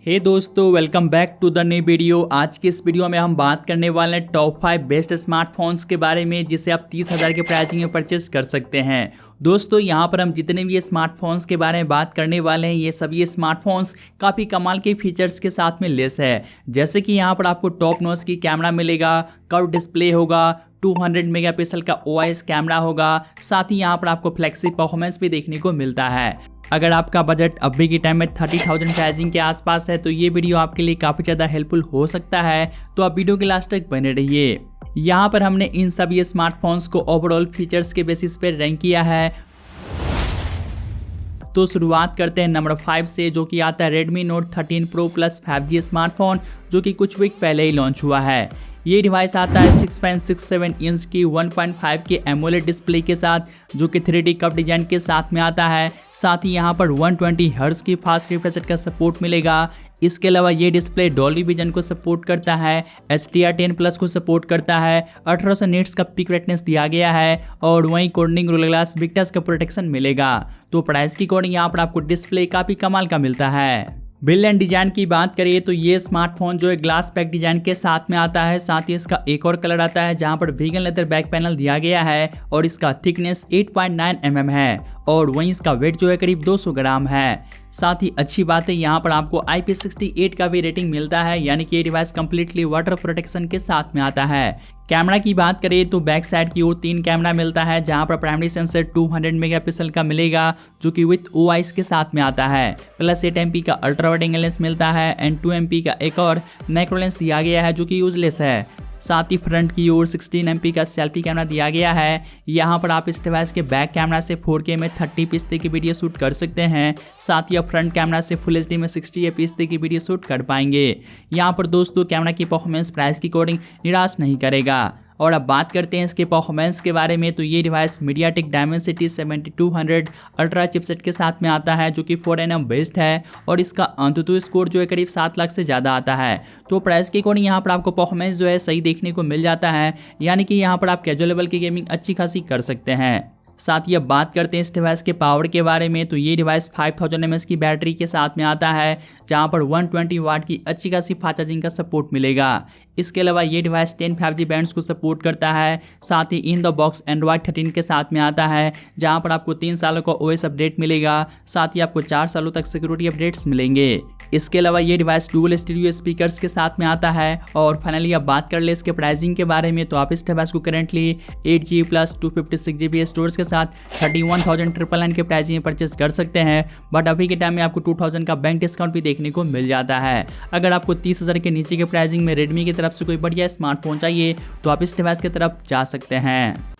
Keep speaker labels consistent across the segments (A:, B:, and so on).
A: हे दोस्तों, welcome back to the new video. आज के इस वीडियो में हम बात करने वाले हैं टॉप 5 बेस्ट स्मार्टफोन्स के बारे में जिसे आप 30,000 के प्राइसिंग में परचेस कर सकते हैं। दोस्तों, यहाँ पर हम जितने भी ये स्मार्टफोन्स के बारे में बात करने वाले हैं, ये सभी स्मार्टफोन्स काफ़ी कमाल के फीचर्स के साथ में लेस है। जैसे कि यहाँ पर आपको टॉप नॉच की कैमरा मिलेगा, कर्व डिस्प्ले होगा, 200 मेगापिक्सल का OIS कैमरा होगा, साथ ही यहाँ पर आपको फ्लेक्सी परफॉर्मेंस भी देखने को मिलता है। अगर आपका बजट अभी के टाइम में 30,000 प्राइसिंग के आसपास है तो ये वीडियो आपके लिए काफ़ी ज़्यादा हेल्पफुल हो सकता है, तो आप वीडियो के लास्ट तक बने रहिए। यहाँ पर हमने इन सभी स्मार्टफोन्स को ओवरऑल फीचर्स के बेसिस पर रैंक किया है। तो शुरुआत करते हैं नंबर 5 से, जो कि आता है Redmi Note 13 Pro Plus 5G smartphone, जो कि कुछ वीक पहले ही लॉन्च हुआ है। ये डिवाइस आता है 6.67 इंच की 1.5 के एमोलेड डिस्प्ले के साथ, जो कि 3D कर्व डिजाइन के साथ में आता है। साथ ही यहाँ पर 120 हर्ट्ज की फास्ट रिफ्रेश रेट का सपोर्ट मिलेगा। इसके अलावा ये डिस्प्ले डॉल्बी विजन को सपोर्ट करता है, HDR10+ को सपोर्ट करता है, 1800 निट्स का पिक ब्राइटनेस दिया गया है और वहीं Corning roller glass big touch का प्रोटेक्शन मिलेगा। तो प्राइस की अकॉर्डिंग यहाँ पर आपको डिस्प्ले काफ़ी कमाल का मिलता है। बिल्ड एंड डिजाइन की बात करिए तो ये स्मार्टफोन जो है ग्लास पैक डिजाइन के साथ में आता है। साथ ही इसका एक और कलर आता है जहां पर वीगन लेदर बैक पैनल दिया गया है और इसका थिकनेस 8.9 mm है और वहीं इसका वेट जो है करीब 200 ग्राम है। साथ ही अच्छी बात है, यहाँ पर आपको IP68 का भी रेटिंग मिलता है, यानी कि ये डिवाइस कंप्लीटली वाटर प्रोटेक्शन के साथ में आता है। कैमरा की बात करें तो बैक साइड की ओर 3 कैमरा मिलता है, जहां पर प्राइमरी सेंसर 200 मेगापिक्सल का मिलेगा, जो कि विथ OIS के साथ में आता है। प्लस 8 MP का अल्ट्रा वाइड एंगल लेंस मिलता है एंड 2 MP का एक और मैक्रो लेंस दिया गया है, जो कि यूजलेस है। साथ ही फ्रंट की ओर 16 MP का सेल्फी कैमरा दिया गया है। यहाँ पर आप इस डिवाइस के बैक कैमरा से 4K में 30fps तक की वीडियो शूट कर सकते हैं। साथ ही आप फ्रंट कैमरा से फुल HD में 60fps तक की वीडियो शूट कर पाएंगे। यहाँ पर दोस्तों कैमरा की परफॉर्मेंस प्राइस की अकॉर्डिंग निराश नहीं करेगा। और अब बात करते हैं इसके परफॉर्मेंस के बारे में, तो ये device MediaTek Dimensity 7200 ultra chipset के साथ में आता है, जो कि 4nm बेस्ड है और इसका AnTuTu स्कोर जो है करीब 7 लाख से ज़्यादा आता है। तो प्राइस के अकॉर्डिंग यहाँ पर आपको परफॉर्मेंस जो है सही देखने को मिल जाता है, यानी कि यहाँ पर आप कैजुअल लेवल की गेमिंग अच्छी खासी कर सकते हैं। साथ ही अब बात करते हैं इस डिवाइस के पावर के बारे में, तो ये डिवाइस 5000 mAh की बैटरी के साथ में आता है, जहां पर 120 वाट की अच्छी खासी फास्ट चार्जिंग का सपोर्ट मिलेगा। इसके अलावा ये डिवाइस 10 5G बैंड्स को सपोर्ट करता है। साथ ही इन द बॉक्स Android 13 के साथ में आता है, जहां पर आपको 3 सालों का OS अपडेट मिलेगा। साथ ही आपको 4 सालों तक सिक्योरिटी अपडेट्स मिलेंगे। इसके अलावा ये डिवाइस डुअल स्टीरियो स्पीकर्स के साथ में आता है। और फाइनली अब बात कर ले इसके प्राइसिंग के बारे में, तो आप इस डिवाइस को currently 8GB plus 256GB storage के साथ 31,999 के प्राइसिंग में परचेस कर सकते हैं। बट अभी के टाइम में आपको 2000 का बैंक डिस्काउंट भी देखने को मिल जाता है। अगर आपको 30,000 के नीचे के प्राइसिंग में रेडमी की तरफ से कोई बढ़िया स्मार्टफोन चाहिए तो आप इस डिवाइस की तरफ जा सकते हैं।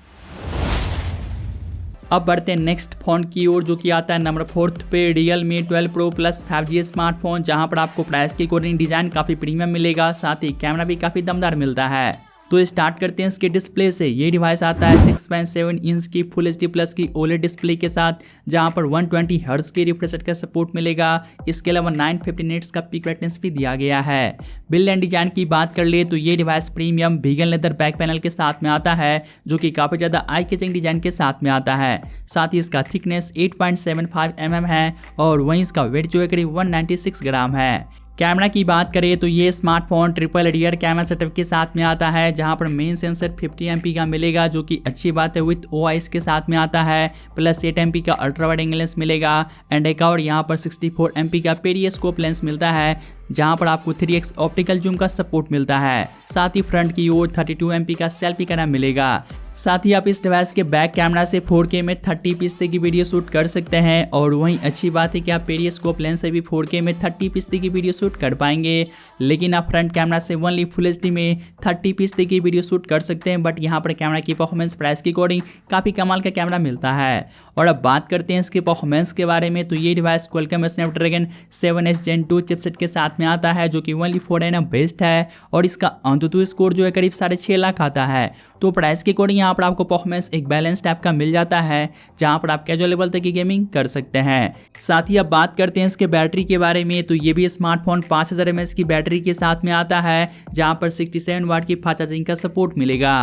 A: अब बढ़ते हैं नेक्स्ट फोन की ओर, जो कि आता है नंबर 4 पे Realme 12 Pro Plus 5G smartphone, जहां पर आपको प्राइस की अकॉर्डिंग डिजाइन काफ़ी प्रीमियम मिलेगा। साथ ही कैमरा भी काफ़ी दमदार मिलता है। तो स्टार्ट करते हैं इसके डिस्प्ले से। ये डिवाइस आता है 6.7 इंच की फुल HD प्लस की OLED डिस्प्ले के साथ, जहां पर 120 हर्ट्ज की रिफ्रेश रेट का सपोर्ट मिलेगा। इसके अलावा 950 निट्स का पिक ब्राइटनेस भी दिया गया है। बिल्ड एंड डिजाइन की बात कर ले तो ये device premium vegan leather back panel के साथ में आता है, जो कि काफ़ी ज़्यादा आई कैचिंग डिजाइन के साथ में आता है। साथ ही इसका थिकनेस 8.75 mm है और वहीं इसका वेट जो है करीब 196 ग्राम है। कैमरा की बात करें तो ये smartphone triple rear camera setup के साथ में आता है, जहां पर मेन सेंसर 50 MP का मिलेगा, जो कि अच्छी बात है, विथ OIS के साथ में आता है। प्लस 8 MP का अल्ट्रा वाइड एंगल लेंस मिलेगा एंड एक और यहाँ पर 64 MP का पेरियोस्कोप लेंस मिलता है, जहां पर आपको 3x ऑप्टिकल जूम का सपोर्ट मिलता है। साथ ही फ्रंट की ओर 32 MP का सेल्फी कैमरा मिलेगा। साथ ही आप इस डिवाइस के बैक कैमरा से 4K में 30fps तक की वीडियो शूट कर सकते हैं और वहीं अच्छी बात है कि आप पेरियोस्कोप लेंस से भी 4K में 30fps तक की वीडियो शूट कर पाएंगे। लेकिन आप फ्रंट कैमरा से ओनली फुल HD में 30fps तक की वीडियो शूट कर सकते हैं। बट यहाँ पर कैमरा की परफॉर्मेंस प्राइस के अकॉर्डिंग काफ़ी कमाल का कैमरा मिलता है। और अब बात करते हैं इसके परफॉर्मेंस के बारे में, तो ये device Qualcomm Snapdragon 7H Gen 2 chipset के साथ में आता है, जो कि ओनली 4nm बेस्ड है और इसका AnTuTu स्कोर जो है करीब 6.5 लाख आता है। तो प्राइस के अकॉर्डिंग यहाँ पर आपको परफॉर्मेंस एक बैलेंस टाइप का मिल जाता है, जहाँ पर आप कैजुअल लेवल तक की गेमिंग कर सकते हैं। साथ ही अब बात करते हैं इसके बैटरी के बारे में, तो ये भी स्मार्टफोन 5000 mAh की बैटरी के साथ में आता है, जहाँ पर 67 वाट की फास्ट चार्जिंग का सपोर्ट मिलेगा।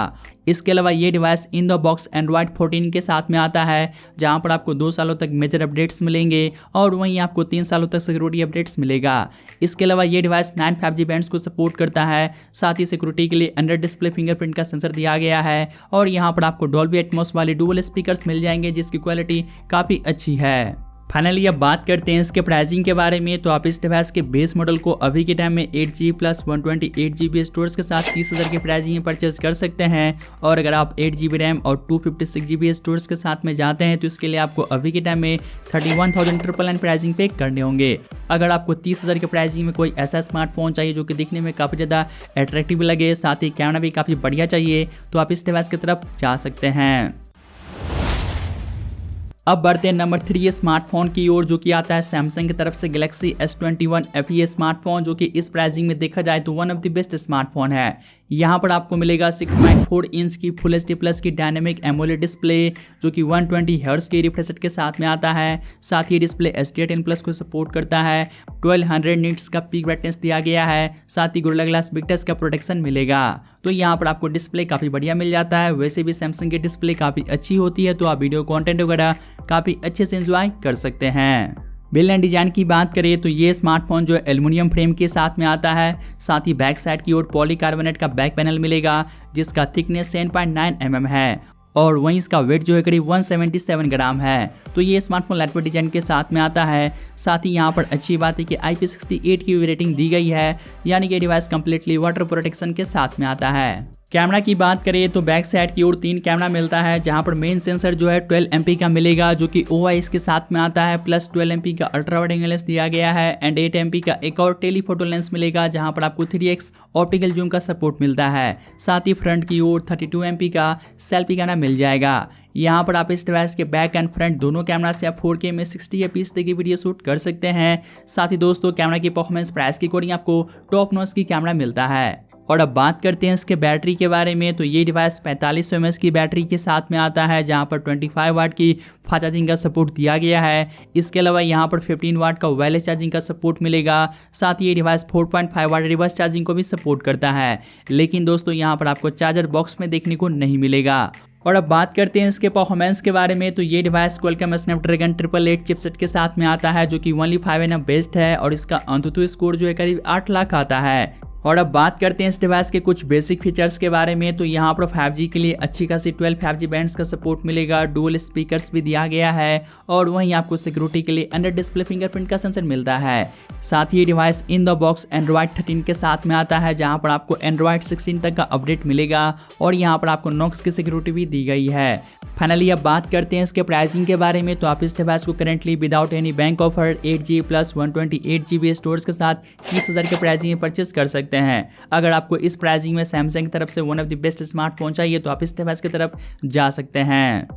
A: इसके अलावा ये device in the box Android 14 के साथ में आता है, जहां पर आपको 2 सालों तक मेजर अपडेट्स मिलेंगे और वहीं आपको 3 सालों तक सिक्योरिटी अपडेट्स मिलेगा। इसके अलावा ये डिवाइस 9 5G बैंड्स को सपोर्ट करता है। साथ ही सिक्योरिटी के लिए अंडर डिस्प्ले फिंगरप्रिंट का सेंसर दिया गया है और यहाँ पर आपको डॉल्बी एटमॉस वाले डुअल स्पीकर्स मिल जाएंगे, जिसकी क्वालिटी काफ़ी अच्छी है। फाइनली अब बात करते हैं इसके प्राइसिंग के बारे में, तो आप इस डिवाइस के बेस मॉडल को अभी के टाइम में 8GB प्लस 128GB स्टोरेज के साथ 30,000 की प्राइसिंग में परचेज कर सकते हैं। और अगर आप 8GB रैम और 256GB स्टोरेज के साथ में जाते हैं तो इसके लिए आपको अभी के टाइम में 31,999 प्राइसिंग पे करने होंगे। अगर आपको 30,000 के प्राइसिंग में कोई ऐसा स्मार्टफोन चाहिए जो कि दिखने में काफ़ी ज़्यादा अट्रैक्टिव लगे, साथ ही कैमरा भी काफ़ी बढ़िया चाहिए, तो आप इस डिवाइस की तरफ जा सकते हैं। अब बढ़ते हैं नंबर 3 स्मार्टफोन की ओर, जो कि आता है सैमसंग की तरफ से गैलेक्सी S21 FE स्मार्टफोन, जो कि इस प्राइसिंग में देखा जाए तो one of the best smartphone है। यहाँ पर आपको मिलेगा 6.4 इंच की फुल HD प्लस की डायनेमिक एमोलेड डिस्प्ले, जो कि 120 हर्ट्ज के रिफ्रेश रेट के साथ में आता है। साथ ही डिस्प्ले HDR10 प्लस को सपोर्ट करता है। 1200 निट्स का पीक ब्राइटनेस दिया गया है। साथ ही गोरिल्ला ग्लास बिग टच का प्रोटेक्शन मिलेगा। तो यहाँ पर आपको डिस्प्ले काफ़ी बढ़िया मिल जाता है। वैसे भी सैमसंग की डिस्प्ले काफ़ी अच्छी होती है, तो आप वीडियो कॉन्टेंट वगैरह काफ़ी अच्छे से एंजॉय कर सकते हैं। बिल्ड एंड डिजाइन की बात करें तो ये स्मार्टफोन जो है एल्युमिनियम फ्रेम के साथ में आता है। साथ ही बैक साइड की ओर पॉलीकार्बोनेट का बैक पैनल मिलेगा, जिसका थिकनेस 10.9 mm है और वहीं इसका वेट जो है करीब 177 ग्राम है। तो ये स्मार्टफोन लाइटवेट डिजाइन के साथ में आता है। साथ ही यहाँ पर अच्छी बात है कि IP68 की रेटिंग दी गई है, यानी कि डिवाइस कंप्लीटली वाटर प्रोटेक्शन के साथ में आता है। कैमरा की बात करें तो बैक साइड की ओर 3 कैमरा मिलता है, जहां पर मेन सेंसर जो है 12 MP का मिलेगा, जो कि OIS के साथ में आता है, प्लस 12 MP का अल्ट्रा वाइड एंगल लेंस दिया गया है एंड 8 MP का एक और टेलीफोटो लेंस मिलेगा, जहां पर आपको 3x ऑप्टिकल जूम का सपोर्ट मिलता है। साथ ही फ्रंट की ओर 32 MP का सेल्फी कैमरा मिल जाएगा। यहाँ पर आप इस डिवाइस के बैक एंड फ्रंट दोनों कैमरा से आप 4K में 60 FPS तक की वीडियो शूट कर सकते हैं। साथ ही दोस्तों कैमरा की परफॉर्मेंस प्राइस के अकॉर्डिंग आपको टॉप नॉच की कैमरा मिलता है। और अब बात करते हैं इसके बैटरी के बारे में, तो ये डिवाइस 4500 mAh की बैटरी के साथ में आता है, जहां पर 25 वाट की फास्ट चार्जिंग का सपोर्ट दिया गया है। इसके अलावा यहां पर 15 वाट का वायरलेस चार्जिंग का सपोर्ट मिलेगा। साथ ही ये डिवाइस 4.5 वाट रिवर्स चार्जिंग को भी सपोर्ट करता है, लेकिन दोस्तों यहाँ पर आपको चार्जर बॉक्स में देखने को नहीं मिलेगा। और अब बात करते हैं इसके परफॉर्मेंस के बारे में, तो ये डिवाइस क्वालकॉम स्नैपड्रैगन 888 चिपसेट के साथ में आता है, जो कि ओनली 5nm बेस्ड है और इसका अंतुतु स्कोर जो है करीब 8 लाख आता है। और अब बात करते हैं इस डिवाइस के कुछ बेसिक फीचर्स के बारे में, तो यहाँ पर 5G के लिए अच्छी खासी 12 5G बैंड्स का सपोर्ट मिलेगा। डुअल स्पीकर्स भी दिया गया है और वहीं आपको सिक्योरिटी के लिए अंडर डिस्प्ले फिंगरप्रिंट का सेंसर मिलता है। साथ ही ये device in the box Android 13 के साथ में आता है, जहाँ पर आपको एंड्रॉइड 16 तक का अपडेट मिलेगा और यहाँ पर आपको नॉक्स की सिक्योरिटी भी दी गई है। फाइनली अब बात करते हैं इसके प्राइसिंग के बारे में, तो आप इस डिवाइस को currently without any bank offer 8GB plus 128GB storage के साथ 30,000 के प्राइसिंग में परचेज कर सकते हैं। अगर आपको इस प्राइसिंग में सैमसंग की तरफ से one of the best smartphone चाहिए तो आप इस डिवाइस की तरफ जा सकते हैं।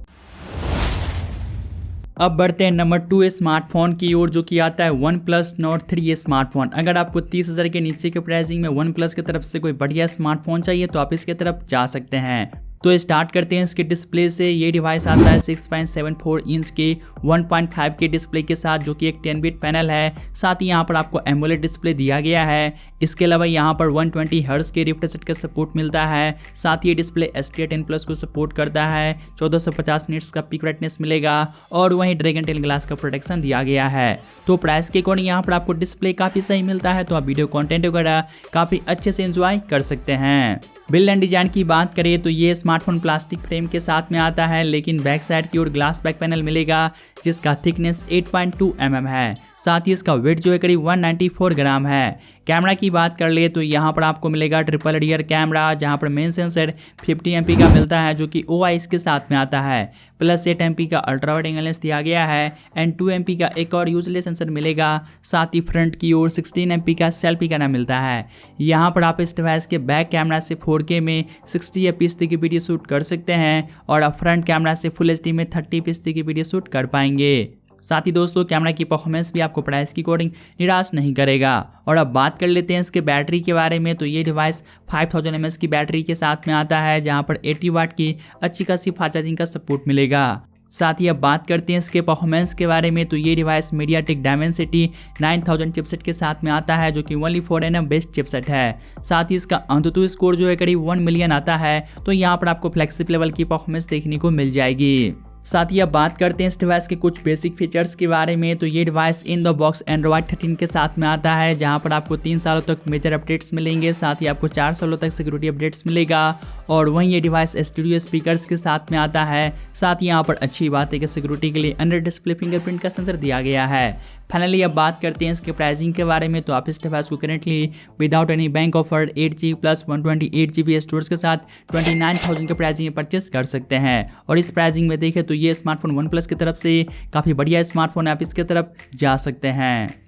A: अब बढ़ते हैं नंबर 2 स्मार्टफोन की ओर, जो कि आता है OnePlus Nord 3 स्मार्टफोन। अगर आपको 30,000 के नीचे के प्राइसिंग में OnePlus की तरफ से कोई बढ़िया स्मार्टफोन चाहिए तो आप इसके तरफ जा सकते हैं। तो स्टार्ट करते हैं इसके डिस्प्ले से। ये डिवाइस आता है 6.74 इंच की 1.5 के डिस्प्ले के साथ, जो कि एक 10 बिट पैनल है। साथ ही यहाँ पर आपको एमोलेड डिस्प्ले दिया गया है। इसके अलावा यहाँ पर 120 हर्ट्ज के रिफ्रेश रेट का सपोर्ट मिलता है। साथ ही ये डिस्प्ले HDR10 प्लस को सपोर्ट करता है। 1450 निट्स का पीक ब्राइटनेस मिलेगा और वहीं ड्रैगन टेल ग्लास का प्रोटेक्शन दिया गया है। तो प्राइस के अकॉर्डिंग यहाँ पर आपको डिस्प्ले काफ़ी सही मिलता है, तो आप वीडियो कॉन्टेंट वगैरह काफ़ी अच्छे से एंजॉय कर सकते हैं। बिल्ड एंड डिजाइन की बात करें तो ये स्मार्टफोन प्लास्टिक फ्रेम के साथ में आता है, लेकिन बैक साइड की ओर ग्लास बैक पैनल मिलेगा, जिसका थिकनेस 8.2 mm है। साथ ही इसका वेट जो है करीब 194 ग्राम है। कैमरा की बात कर ले तो यहाँ पर आपको मिलेगा ट्रिपल रियर कैमरा, जहाँ पर मेन सेंसर 50 MP का मिलता है, जो कि OIS के साथ में आता है, प्लस 8 MP का अल्ट्रा वाइड एंगल लेंस दिया गया है एंड 2 MP का एक और यूजलेस सेंसर मिलेगा। साथ ही फ्रंट की ओर 16 MP का सेल्फी कैमरा मिलता है। यहाँ पर आप इस डिवाइस के बैक कैमरा से 4K में 60 FPS तक की वीडियो शूट कर सकते हैं और आप फ्रंट कैमरा से फुल HD में 30 FPS तक की वीडियो शूट कर पाएंगे। साथ ही दोस्तों कैमरा की परफॉर्मेंस भी आपको प्राइस की अकॉर्डिंग निराश नहीं करेगा। और अब बात कर लेते हैं इसके बैटरी के बारे में। तो ये डिवाइस 5000 mAh की बैटरी के साथ में आता है, जहां पर 80 वाट की अच्छी खासी फास्ट चार्जिंग का सपोर्ट मिलेगा। साथ ही अब बात करते हैं इसके परफॉर्मेंस के बारे में। तो ये डिवाइस मीडियाटेक डायमेंसिटी 9000 चिपसेट के साथ में आता है, जो कि ओनली 4nm बेस्ट चिपसेट है। साथ ही इसका अंतुतु स्कोर जो है करीब 1 मिलियन आता है, तो यहाँ पर आपको फ्लेक्सिबल लेवल की परफॉर्मेंस देखने को मिल जाएगी। साथ ही अब बात करते हैं इस डिवाइस के कुछ बेसिक फीचर्स के बारे में। तो ये device in the box Android 13 के साथ में आता है, जहां पर आपको 3 सालों तक मेजर अपडेट्स मिलेंगे। साथ ही आपको 4 सालों तक सिक्योरिटी अपडेट्स मिलेगा। और वहीं ये डिवाइस स्टूडियो स्पीकर्स के साथ में आता है। साथ ही यहाँ पर अच्छी बात है कि सिक्योरिटी के लिए अंडर डिस्प्ले फिंगरप्रिंट का सेंसर दिया गया है। फाइनली अब बात करते हैं इसके प्राइसिंग के बारे में। तो आप इस डिवाइस को currently without any bank offer 8GB plus 128GB storage के साथ 29,000 के प्राइसिंग में परचेस कर सकते हैं। और इस प्राइसिंग में देखें तो ये स्मार्टफोन वन प्लस की तरफ से काफ़ी बढ़िया स्मार्टफोन है, आप इसके तरफ जा सकते हैं।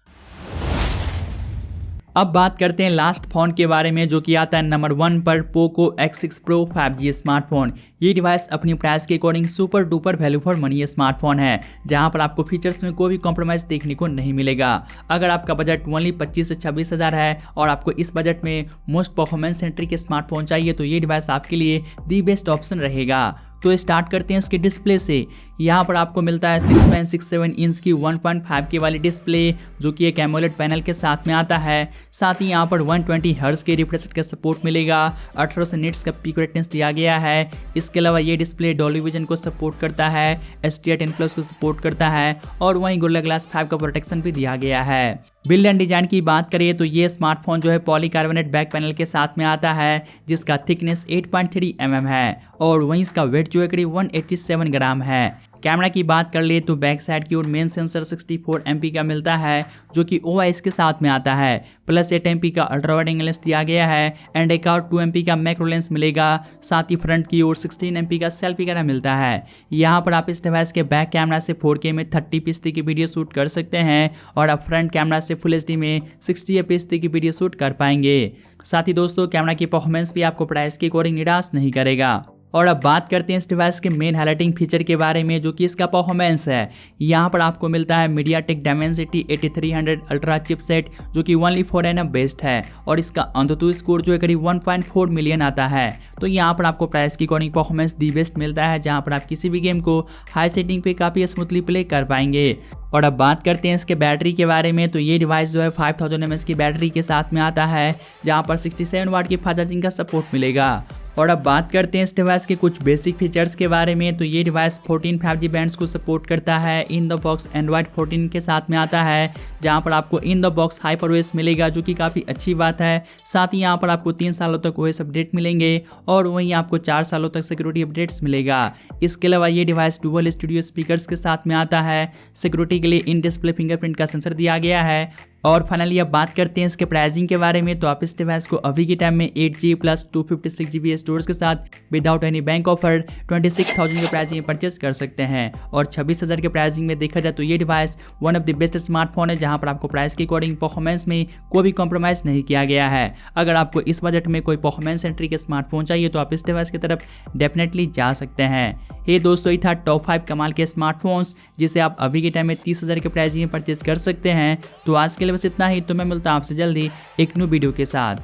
A: अब बात करते हैं लास्ट फोन के बारे में, जो कि आता है नंबर 1 पर Poco X6 Pro 5G smartphone. ये डिवाइस अपनी प्राइस के according super duper value for money smartphone है, जहां पर आपको फीचर्स में कोई भी कॉम्प्रोमाइज़ देखने को नहीं मिलेगा। अगर आपका बजट ओनली 25 से 26 हज़ार है और आपको इस बजट में मोस्ट परफॉर्मेंस सेंट्रिक स्मार्टफोन चाहिए, तो ये डिवाइस आपके लिए दी बेस्ट ऑप्शन रहेगा। तो स्टार्ट करते हैं इसके डिस्प्ले से। यहाँ पर आपको मिलता है 6.67 इंच की 1.5K वाली डिस्प्ले, जो कि एक एमोलेड पैनल के साथ में आता है। साथ ही यहाँ पर 120 हर्ट्ज के रिफ्रेश रेट का सपोर्ट मिलेगा। 1800 निट्स का पीक ब्राइटनेस दिया गया है। इसके अलावा ये डिस्प्ले डॉल्बी विजन को सपोर्ट करता है, HDR 10+ को सपोर्ट करता है और वहीं गोरिल्ला ग्लास 5 का प्रोटेक्शन भी दिया गया है। बिल्ड एंड डिजाइन की बात करें तो ये स्मार्टफोन जो है पॉलीकार्बोनेट बैक पैनल के साथ में आता है, जिसका थिकनेस 8.3 mm है और वहीं इसका वेट जो है करीब 187 ग्राम है। कैमरा की बात कर ले तो बैक साइड की ओर मेन सेंसर 64 MP का मिलता है, जो कि OIS के साथ में आता है, प्लस 8 MP का अल्ट्रा वाइड एंगल लेंस दिया गया है एंड एक और 2 MP का मैक्रो लेंस मिलेगा। साथ ही फ्रंट की ओर 16 MP का सेल्फी कैमरा मिलता है। यहाँ पर आप इस डिवाइस के बैक कैमरा से 4K में 30fps की वीडियो शूट कर सकते हैं और आप फ्रंट कैमरा से फुल HD में 60fps की वीडियो शूट कर पाएंगे। साथ ही दोस्तों कैमरा की परफॉर्मेंस भी आपको प्राइस के अकॉर्डिंग निराश नहीं करेगा। और अब बात करते हैं इस डिवाइस के मेन हाइलाइटिंग फीचर के बारे में, जो कि इसका परफॉर्मेंस है। यहाँ पर आपको मिलता है मीडियाटेक डायमेंसिटी 8300 अल्ट्रा चिपसेट, जो कि ओनली 4nm बेस्ड है और इसका अंतुतु स्कोर जो है करीब 1.4 मिलियन आता है। तो यहाँ पर आपको प्राइस की अकॉर्डिंग परफॉर्मेंस दी बेस्ट मिलता है, जहाँ पर आप किसी भी गेम को हाई सेटिंग पे काफ़ी स्मूथली प्ले कर पाएंगे। और अब बात करते हैं इसके बैटरी के बारे में। तो ये डिवाइस जो है 5000 mAh की बैटरी के साथ में आता है, जहाँ पर 67 वाट की फास्ट चार्जिंग का सपोर्ट मिलेगा। और अब बात करते हैं इस डिवाइस के कुछ बेसिक फीचर्स के बारे में। तो ये डिवाइस 14 5G बैंड्स को सपोर्ट करता है। इन द बॉक्स एंड्रॉइड 14 के साथ में आता है, जहां पर आपको इन द बॉक्स HyperOS मिलेगा, जो कि काफ़ी अच्छी बात है। साथ ही यहाँ पर आपको 3 सालों तक OS अपडेट मिलेंगे और वहीं आपको 4 सालों तक सिक्योरिटी अपडेट्स मिलेगा। इसके अलावा ये डिवाइस डुअल स्टूडियो स्पीकर्स के साथ में आता है। सिक्योरिटी के लिए इन डिस्प्ले फिंगरप्रिंट का सेंसर दिया गया है। और फाइनली अब बात करते हैं इसके प्राइसिंग के बारे में। तो आप इस डिवाइस को अभी के टाइम में 8GB प्लस 256GB स्टोरेज के साथ विदाउट एनी बैंक ऑफर 26,000 के प्राइसिंग में परचेस कर सकते हैं। और 26,000 के प्राइसिंग में देखा जाए तो ये device one of the best smartphone है, जहां पर आपको प्राइस के अकॉर्डिंग परफॉर्मेंस में कोई भी कॉम्प्रोमाइज़ नहीं किया गया है। अगर आपको इस बजट में कोई परफॉर्मेंस सेंट्रिक स्मार्टफोन चाहिए तो आप इस डिवाइस की तरफ डेफिनेटली जा सकते हैं। ये दोस्तों ये था टॉप 5 कमाल के स्मार्टफोन्स, जिसे आप अभी के टाइम में 30,000 के प्राइसिंग में परचेस कर सकते हैं। तो आज के लिए बस इतना ही। तो मैं मिलता हूँ आपसे जल्दी एक न्यू वीडियो के साथ।